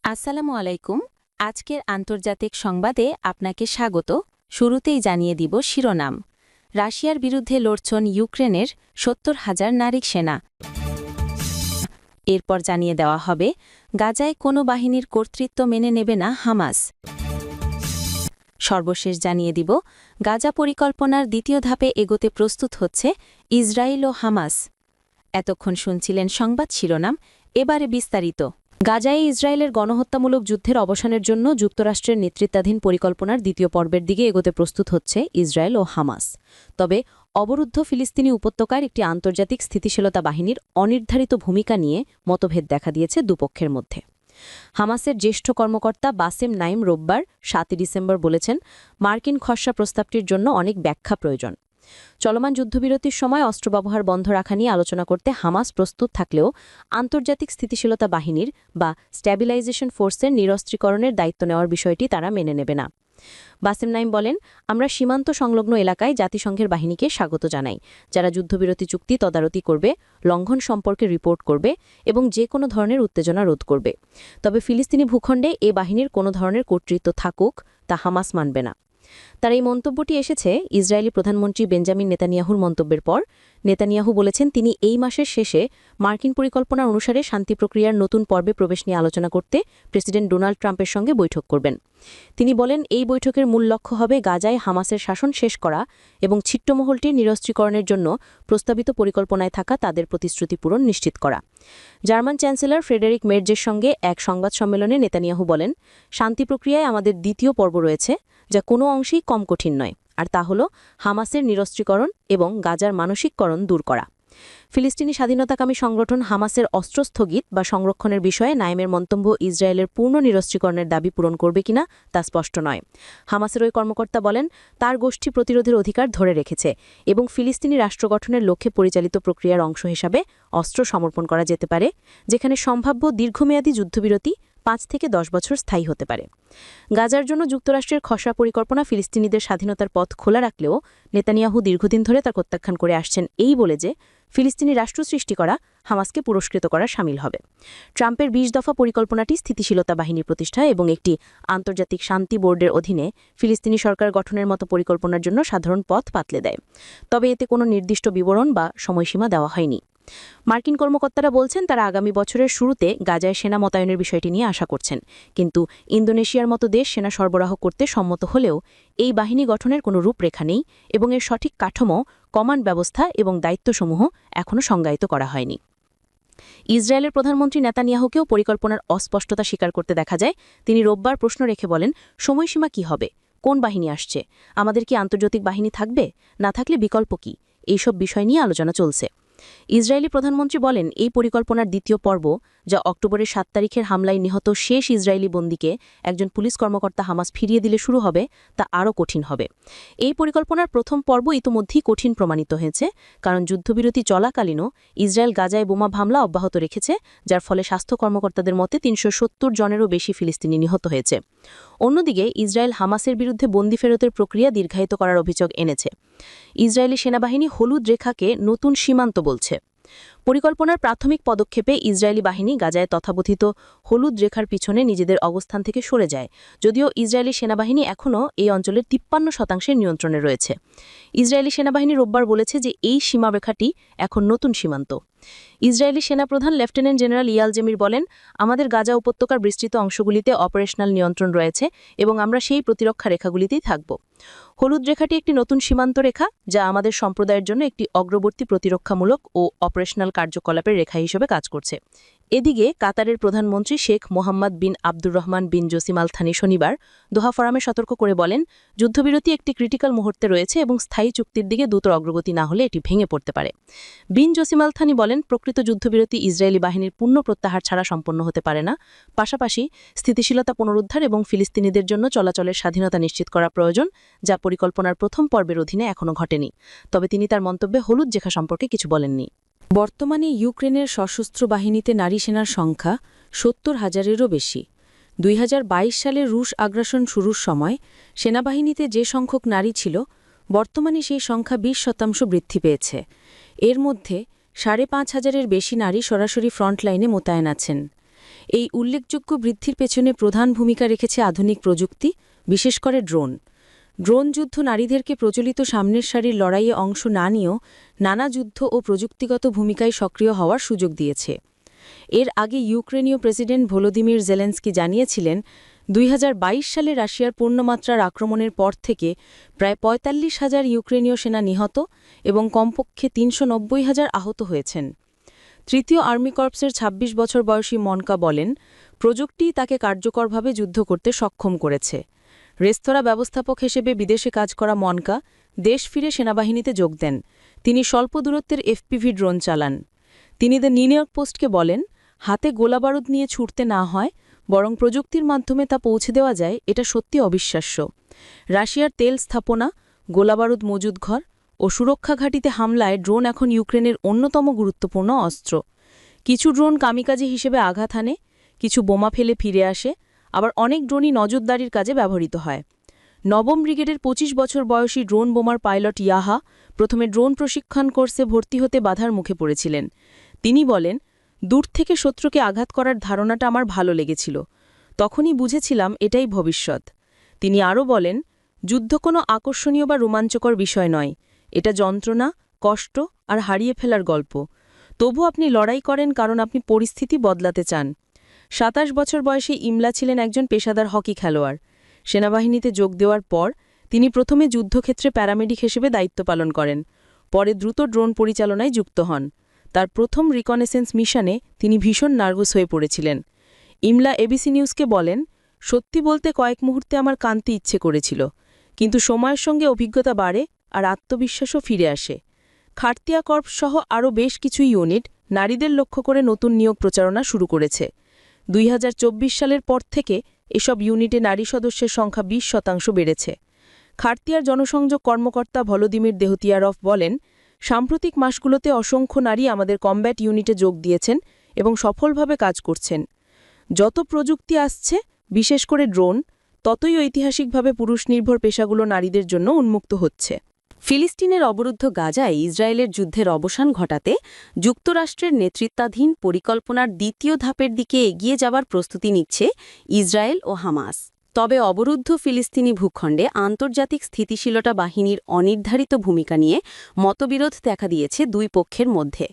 আসসালামু আলাইকুম। আজকের আন্তর্জাতিক সংবাদে আপনাকে স্বাগত। শুরুতেই জানিয়ে দিব শিরোনাম। রাশিয়ার বিরুদ্ধে লড়ছেন ইউক্রেনের ৭০,০০০ নারী সেনা। এরপর জানিয়ে দেওয়া হবে গাজায় কোনো বাহিনীর কর্তৃত্ব মেনে নেবে না হামাস। সর্বশেষ জানিয়ে দিব গাজা পরিকল্পনার দ্বিতীয় ধাপে এগোতে প্রস্তুত হচ্ছে ইসরায়েল ও হামাস। এতক্ষণ শুনছিলেন সংবাদ শিরোনাম, এবারে বিস্তারিত। গাজায় ইসরায়েলের গণহত্যামূলক যুদ্ধের অবসানের জন্য যুক্তরাষ্ট্রের নেতৃত্বাধীন পরিকল্পনার দ্বিতীয় পর্বের দিকে এগোতে প্রস্তুত হচ্ছে ইসরায়েল ও হামাস। তবে অবরুদ্ধ ফিলিস্তিনি উপত্যকার একটি আন্তর্জাতিক স্থিতিশীলতা বাহিনীর অনির্ধারিত ভূমিকা নিয়ে মতভেদ দেখা দিয়েছে দুপক্ষের মধ্যে। হামাসের জ্যেষ্ঠ কর্মকর্তা বাসেম নাইম রোববার ৭ ডিসেম্বর বলেছেন, মার্কিন খসড়া প্রস্তাবটির জন্য অনেক ব্যাখ্যা প্রয়োজন। চলমান যুদ্ধবিরতির সময় অস্ত্র ব্যবহার বন্ধ রাখা নিয়ে আলোচনা করতে হামাস প্রস্তুত থাকলেও আন্তর্জাতিক স্থিতিশীলতা বাহিনীর বা স্ট্যাবিলাইজেশন ফোর্সের নিরস্ত্রীকরণের দায়িত্ব নেওয়ার বিষয়টি তারা মেনে নেবে না। বাসেম নাইম বলেন, আমরা সীমান্ত সংলগ্ন এলাকায় জাতিসংঘের বাহিনীকে স্বাগত জানাই, যারা যুদ্ধবিরতি চুক্তি তদারকি করবে, লঙ্ঘন সম্পর্কে রিপোর্ট করবে এবং যে কোনো ধরনের উত্তেজনা রোধ করবে। তবে ফিলিস্তিনি ভূখণ্ডে এ বাহিনীর কোনো ধরনের কর্তৃত্ব থাকুক তা হামাস মানবে না। তার এই মন্তব্যটি এসেছে ইসরায়েলি প্রধানমন্ত্রী বেঞ্জামিন নেতানিয়াহুর মন্তব্যের পর। নেতানিয়াহু বলেছেন, তিনি এই মাসের শেষে মার্কিন পরিকল্পনা অনুসারে শান্তি প্রক্রিয়ার নতুন পর্বে প্রবেশ নিয়ে আলোচনা করতে প্রেসিডেন্ট ডোনাল্ড ট্রাম্পের সঙ্গে বৈঠক করবেন। তিনি বলেন, এই বৈঠকের মূল লক্ষ্য হবে গাজায় হামাসের শাসন শেষ করা এবং ছিট্টমহলটির নিরস্ত্রীকরণের জন্য প্রস্তাবিত পরিকল্পনায় থাকা তাদের প্রতিশ্রুতি পূরণ নিশ্চিত করা। জার্মান চ্যান্সেলর ফ্রেডেরিক মের্জের সঙ্গে এক সংবাদ সম্মেলনে নেতানিয়াহু বলেন, শান্তি প্রক্রিয়ায় আমাদের দ্বিতীয় পর্ব রয়েছে, যা কোনো অংশেই কম কঠিন নয়, আর তা হল হামাসের নিরস্ত্রীকরণ এবং গাজার মানসিককরণ দূর করা। ফিলিস্তিনি স্বাধীনতাকামী সংগঠন হামাসের অস্ত্র স্থগিত বা সংরক্ষণের বিষয়ে নাইমের মন্তব্য ইসরায়েলের পূর্ণ নিরস্ত্রীকরণের দাবি পূরণ করবে কিনা তা স্পষ্ট নয়। হামাসের ওই কর্মকর্তা বলেন, তার গোষ্ঠী প্রতিরোধের অধিকার ধরে রেখেছে এবং ফিলিস্তিনি রাষ্ট্র গঠনের লক্ষ্যে পরিচালিত প্রক্রিয়ার অংশ হিসাবে অস্ত্র সমর্পণ করা যেতে পারে, যেখানে সম্ভাব্য দীর্ঘমেয়াদী যুদ্ধবিরতি ৫ থেকে ১০ বছর স্থায়ী হতে পারে। গাজার জন্য যুক্তরাষ্ট্রের খসড়া পরিকল্পনা ফিলিস্তিনিদের স্বাধীনতার পথ খোলা রাখলেও নেতানিয়াহু দীর্ঘদিন ধরে তা প্রত্যাখ্যান করে আসছেন, এই বলে যে ফিলিস্তিনি রাষ্ট্র সৃষ্টি করা হামাসকে পুরস্কৃত করা শামিল হবে। ট্রাম্পের ২০ দফা পরিকল্পনাটি স্থিতিশীলতা বাহিনীর প্রতিষ্ঠা এবং একটি আন্তর্জাতিক শান্তি বোর্ডের অধীনে ফিলিস্তিনি সরকার গঠনের মতো পরিকল্পনার জন্য সাধারণ পথ পাতলে দেয়। তবে এতে কোনো নির্দিষ্ট বিবরণ বা সময়সীমা দেওয়া হয়নি। মার্কিন কর্মকর্তারা বলছেন, তারা আগামী বছরের শুরুতে গাজায় সেনা মোতায়েনের বিষয়টি নিয়ে আশা করছেন, কিন্তু ইন্দোনেশিয়ার মতো দেশ সেনা সরবরাহ করতে সম্মত হলেও এই বাহিনী গঠনের কোনো রূপরেখা নেই এবং এর সঠিক কাঠামো, কমান্ড ব্যবস্থা এবং দায়িত্বসমূহ এখনও সংজ্ঞায়িত করা হয়নি। ইসরায়েলের প্রধানমন্ত্রী নেতানিয়াহুকেও পরিকল্পনার অস্পষ্টতা স্বীকার করতে দেখা যায়। তিনি রোববার প্রশ্ন রেখে বলেন, সময়সীমা কি হবে, কোন বাহিনী আসছে, আমাদের কি আন্তর্জাতিক বাহিনী থাকবে, না থাকলে বিকল্প কি, এইসব বিষয় নিয়ে আলোচনা চলছে। ইসরায়েলি প্রধানমন্ত্রী বলেন, এই পরিকল্পনার দ্বিতীয় পর্ব, যা অক্টোবরের ৭ তারিখের হামলায় নিহত শেষ ইসরায়েলি বন্দীকে একজন পুলিশ কর্মকর্তা হামাস ফিরিয়ে দিলে শুরু হবে, তা আরও কঠিন হবে। এই পরিকল্পনার প্রথম পর্ব ইতোমধ্যেই কঠিন প্রমাণিত হয়েছে, কারণ যুদ্ধবিরতি চলাকালীনও ইসরায়েল গাজায় বোমা হামলা অব্যাহত রেখেছে, যার ফলে স্বাস্থ্য কর্মকর্তাদের মতে ৩৭০ জনেরও বেশি ফিলিস্তিনি নিহত হয়েছে। অন্যদিকে ইসরায়েল হামাসের বিরুদ্ধে বন্দী ফেরতের প্রক্রিয়া দীর্ঘায়িত করার অভিযোগ এনেছে। ইসরায়েলি সেনাবাহিনী হলুদ রেখাকে নতুন সীমান্ত বলছে। পরিকল্পনার প্রাথমিক পদক্ষেপে ইসরায়েলি বাহিনী গাজায় তথাকথিত হলুদ রেখার পিছনে নিজেদের অবস্থান থেকে সরে যায়, যদিও ইসরায়েলি সেনাবাহিনী এখনও এই অঞ্চলের ৫৩% নিয়ন্ত্রণে রয়েছে। ইসরায়েলি সেনাবাহিনী রোববার বলেছে যে এই সীমারেখাটি এখন নতুন সীমান্ত। ইসরায়েলি সেনাপ্রধান লেফটেন্যান্ট জেনারেল ইয়াল জেমির বলেন, আমাদের গাজা উপত্যকার বিস্তৃত অংশগুলিতে অপারেশনাল নিয়ন্ত্রণ রয়েছে এবং আমরা সেই প্রতিরক্ষা রেখাগুলিতেই থাকব। হলুদ রেখাটি একটি নতুন সীমান্ত রেখা, যা আমাদের সম্প্রদায়ের জন্য একটি অগ্রবর্তী প্রতিরক্ষামূলক ও অপারেশনাল কার্যকলাপের রেখা হিসেবে কাজ করছে। এদিকে কাতারের প্রধানমন্ত্রী শেখ মোহাম্মদ বিন আব্দুর রহমান বিন জসিম আল থানি শনিবার দোহা ফোরামে সতর্ক করে বলেন, যুদ্ধবিরতি একটি ক্রিটিক্যাল মুহূর্তে রয়েছে এবং স্থায়ী চুক্তির দিকে দ্রুত অগ্রগতি না হলে এটি ভেঙে পড়তে পারে। বিন জসিম আল থানি বলেন, প্রকৃত যুদ্ধবিরতি ইসরায়েলি বাহিনীর পূর্ণ প্রত্যাহার ছাড়া সম্পন্ন হতে পারে না। পাশাপাশি স্থিতিশীলতা পুনরুদ্ধার এবং ফিলিস্তিনিদের জন্য চলাচলের স্বাধীনতা নিশ্চিত করা প্রয়োজন, যা পরিকল্পনার প্রথম পর্বের অধীনে এখনও ঘটেনি। তবে তিনি তার মন্তব্যে হলুদ রেখা সম্পর্কে কিছু বলেননি। বর্তমানে ইউক্রেনের সশস্ত্র বাহিনীতে নারী সেনার সংখ্যা ৭০,০০০-এরও বেশি। ২০২২ সালে রুশ আগ্রাসন শুরুর সময় সেনাবাহিনীতে যে সংখ্যক নারী ছিল, বর্তমানে সেই সংখ্যা ২০% বৃদ্ধি পেয়েছে। এর মধ্যে ৫,৫০০-এর বেশি নারী সরাসরি ফ্রন্টলাইনে মোতায়েন আছেন। এই উল্লেখযোগ্য বৃদ্ধির পেছনে প্রধান ভূমিকা রেখেছে আধুনিক প্রযুক্তি, বিশেষ করে ড্রোন। ড্রোন যুদ্ধ নারীদেরকে প্রচলিত সামনের সারির লড়াইয়ে অংশ না নিয়েও নানা যুদ্ধ ও প্রযুক্তিগত ভূমিকায় সক্রিয় হওয়ার সুযোগ দিয়েছে। এর আগে ইউক্রেনীয় প্রেসিডেন্ট ভলোদিমির জেলেন্সকি জানিয়েছিলেন, 2022 সালে রাশিয়ার পূর্ণমাত্রার আক্রমণের পর থেকে প্রায় ৪৫,০০০ ইউক্রেনীয় সেনা নিহত এবং কমপক্ষে ৩৯০,০০০ আহত হয়েছেন। তৃতীয় আর্মি কর্পসের ২৬ বছর বয়সী মনকা বলেন, প্রযুক্তি তাকে কার্যকরভাবে যুদ্ধ করতে সক্ষম করেছে। রেস্তোরাঁ ব্যবস্থাপক হিসেবে বিদেশে কাজ করা মনকা দেশ ফিরে সেনাবাহিনীতে যোগ দেন। তিনি স্বল্প দূরত্বের এফপিভি ড্রোন চালান। তিনি দ্য নিউ ইয়র্ক পোস্টকে বলেন, হাতে গোলাবারুদ নিয়ে ছুটতে না হয়, বরং প্রযুক্তির মাধ্যমে তা পৌঁছে দেওয়া যায়, এটা সত্যি অবিশ্বাস্য। রাশিয়ার তেল স্থাপনা, গোলাবারুদ মজুদঘর ও সুরক্ষা ঘাঁটিতে হামলায় ড্রোন এখন ইউক্রেনের অন্যতম গুরুত্বপূর্ণ অস্ত্র। কিছু ড্রোন কামিকাজি হিসেবে আঘাত হানে, কিছু বোমা ফেলে ফিরে আসে, আবার অনেক ড্রোনই নজরদারির কাজে ব্যবহৃত হয়। নবম ব্রিগেডের ২৫ বছর বয়সী ড্রোন বোমার পাইলট ইয়াহা প্রথমে ড্রোন প্রশিক্ষণ কোর্সে ভর্তি হতে বাধার মুখে পড়েছিলেন। তিনি বলেন, দূর থেকে শত্রুকে আঘাত করার ধারণাটা আমার ভালো লেগেছিল। তখনই বুঝেছিলাম এটাই ভবিষ্যৎ। তিনি আরও বলেন, যুদ্ধ কোনো আকর্ষণীয় বা রোমাঞ্চকর বিষয় নয়, এটা যন্ত্রণা, কষ্ট আর হারিয়ে ফেলার গল্প। তবু আপনি লড়াই করেন কারণ আপনি পরিস্থিতি বদলাতে চান। ২৭ বছর বয়সী ইমলা ছিলেন একজন পেশাদার হকি খেলোয়াড়। সেনাবাহিনীতে যোগ দেওয়ার পর তিনি প্রথমে যুদ্ধক্ষেত্রে প্যারামেডিক হিসেবে দায়িত্ব পালন করেন, পরে দ্রুত ড্রোন পরিচালনায় যুক্ত হন। তার প্রথম রিকনেসেন্স মিশনে তিনি ভীষণ নার্ভাস হয়ে পড়েছিলেন। ইমলা এবিসি নিউজকে বলেন, সত্যি বলতে কয়েক মুহূর্তে আমার কাঁদতে ইচ্ছে করেছিল, কিন্তু সময়ের সঙ্গে অভিজ্ঞতা বাড়ে আর আত্মবিশ্বাসও ফিরে আসে। খার্তিয়া কর্পস সহ আরও বেশ কিছু ইউনিট নারীদের লক্ষ্য করে নতুন নিয়োগ প্রচারণা শুরু করেছে। 2024 সালের পর থেকে এসব ইউনিটে নারী সদস্যের সংখ্যা 20% বেড়েছে। খার্তিয়ার জনসংযোগ কর্মকর্তা ভলোদিমির দেহতিয়ারভ বলেন, সাম্প্রতিক মাসগুলোতে অসংখ্য নারী আমাদের কমব্যাট ইউনিটে যোগ দিয়েছেন এবং সফলভাবে কাজ করছেন। যত প্রযুক্তি আসছে, বিশেষ করে ড্রোন, ততই ঐতিহাসিকভাবে পুরুষনির্ভর পেশাগুলো নারীদের জন্য উন্মুক্ত হচ্ছে। ফিলিস্তিনের অবরুদ্ধ গাজায় ইসরায়েলের যুদ্ধের অবসান ঘটাতে যুক্তরাষ্ট্রের নেতৃত্বাধীন পরিকল্পনার দ্বিতীয় ধাপের দিকে এগিয়ে যাবার প্রস্তুতি নিচ্ছে ইসরায়েল ও হামাস। তবে অবরুদ্ধ ফিলিস্তিনি ভূখণ্ডে আন্তর্জাতিক স্থিতিশীলতা বাহিনীর অনির্ধারিত ভূমিকা নিয়ে মতবিরোধ দেখা দিয়েছে দুই পক্ষের মধ্যে।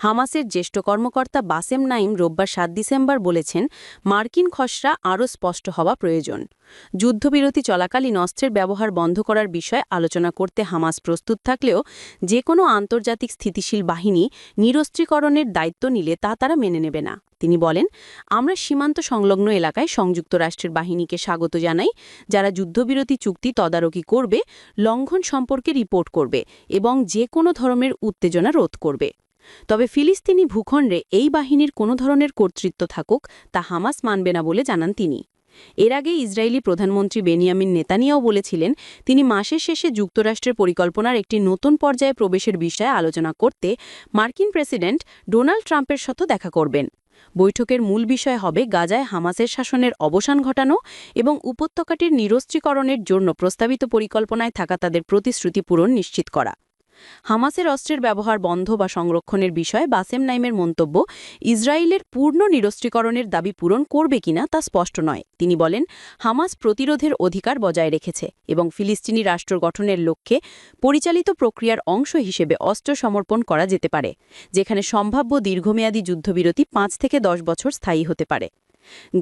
হামাসের জ্যেষ্ঠ কর্মকর্তা বাসেম নাইম রোববার ৭ ডিসেম্বর বলেছেন, মার্কিন খসড়া আরও স্পষ্ট হওয়া প্রয়োজন। যুদ্ধবিরতি চলাকালীন অস্ত্রের ব্যবহার বন্ধ করার বিষয়ে আলোচনা করতে হামাস প্রস্তুত থাকলেও যে কোনো আন্তর্জাতিক স্থিতিশীল বাহিনী নিরস্ত্রীকরণের দায়িত্ব নিলে তা তারা মেনে নেবে না। তিনি বলেন, আমরা সীমান্ত সংলগ্ন এলাকায় সংযুক্ত রাষ্ট্রের বাহিনীকে স্বাগত জানাই, যারা যুদ্ধবিরতি চুক্তি তদারকি করবে, লঙ্ঘন সম্পর্কে রিপোর্ট করবে এবং যে কোনো ধরনের উত্তেজনা রোধ করবে। তবে ফিলিস্তিনি ভূখণ্ডে এই বাহিনীর কোনো ধরনের কর্তৃত্ব থাকুক তা হামাস মানবে না বলে জানান তিনি। এর আগে ইসরায়েলি প্রধানমন্ত্রী বেনিয়ামিন নেতানিয়াহু বলেছিলেন, তিনি মাসের শেষে যুক্তরাষ্ট্রের পরিকল্পনার একটি নতুন পর্যায়ে প্রবেশের বিষয়ে আলোচনা করতে মার্কিন প্রেসিডেন্ট ডোনাল্ড ট্রাম্পের সাথে দেখা করবেন। বৈঠকের মূল বিষয় হবে গাজায় হামাসের শাসনের অবসান ঘটানো এবং উপত্যকাটির নিরস্ত্রীকরণের জন্য প্রস্তাবিত পরিকল্পনায় থাকা তাদের প্রতিশ্রুতি পূরণ নিশ্চিত করা। হামাসের অস্ত্রের ব্যবহার বন্ধ বা সংরক্ষণের বিষয়ে বাসেম নাইমের মন্তব্য, ইসরায়েলের পূর্ণ নিরস্ত্রীকরণের দাবি পূরণ করবে কিনা তা স্পষ্ট নয়। তিনি বলেন, হামাস প্রতিরোধের অধিকার বজায় রেখেছে এবং ফিলিস্তিনি রাষ্ট্র গঠনের লক্ষ্যে পরিচালিত প্রক্রিয়ার অংশ হিসেবে অস্ত্র সমর্পণ করা যেতে পারে, যেখানে সম্ভাব্য দীর্ঘমেয়াদী যুদ্ধবিরতি ৫ থেকে ১০ বছর স্থায়ী হতে পারে।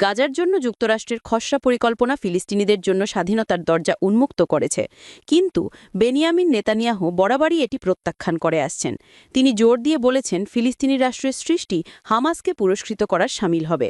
গাজার জন্য যুক্তরাষ্ট্রের খসড়া পরিকল্পনা ফিলিস্তিনিদের জন্য স্বাধীনতার দরজা উন্মুক্ত করেছে, কিন্তু বেনিয়ামিন নেতানিয়াহু বরাবরই এটি প্রত্যাখ্যান করে আসছেন। তিনি জোর দিয়ে বলেছেন, ফিলিস্তিনি রাষ্ট্রের সৃষ্টি হামাসকে পুরস্কৃত করার শামিল হবে।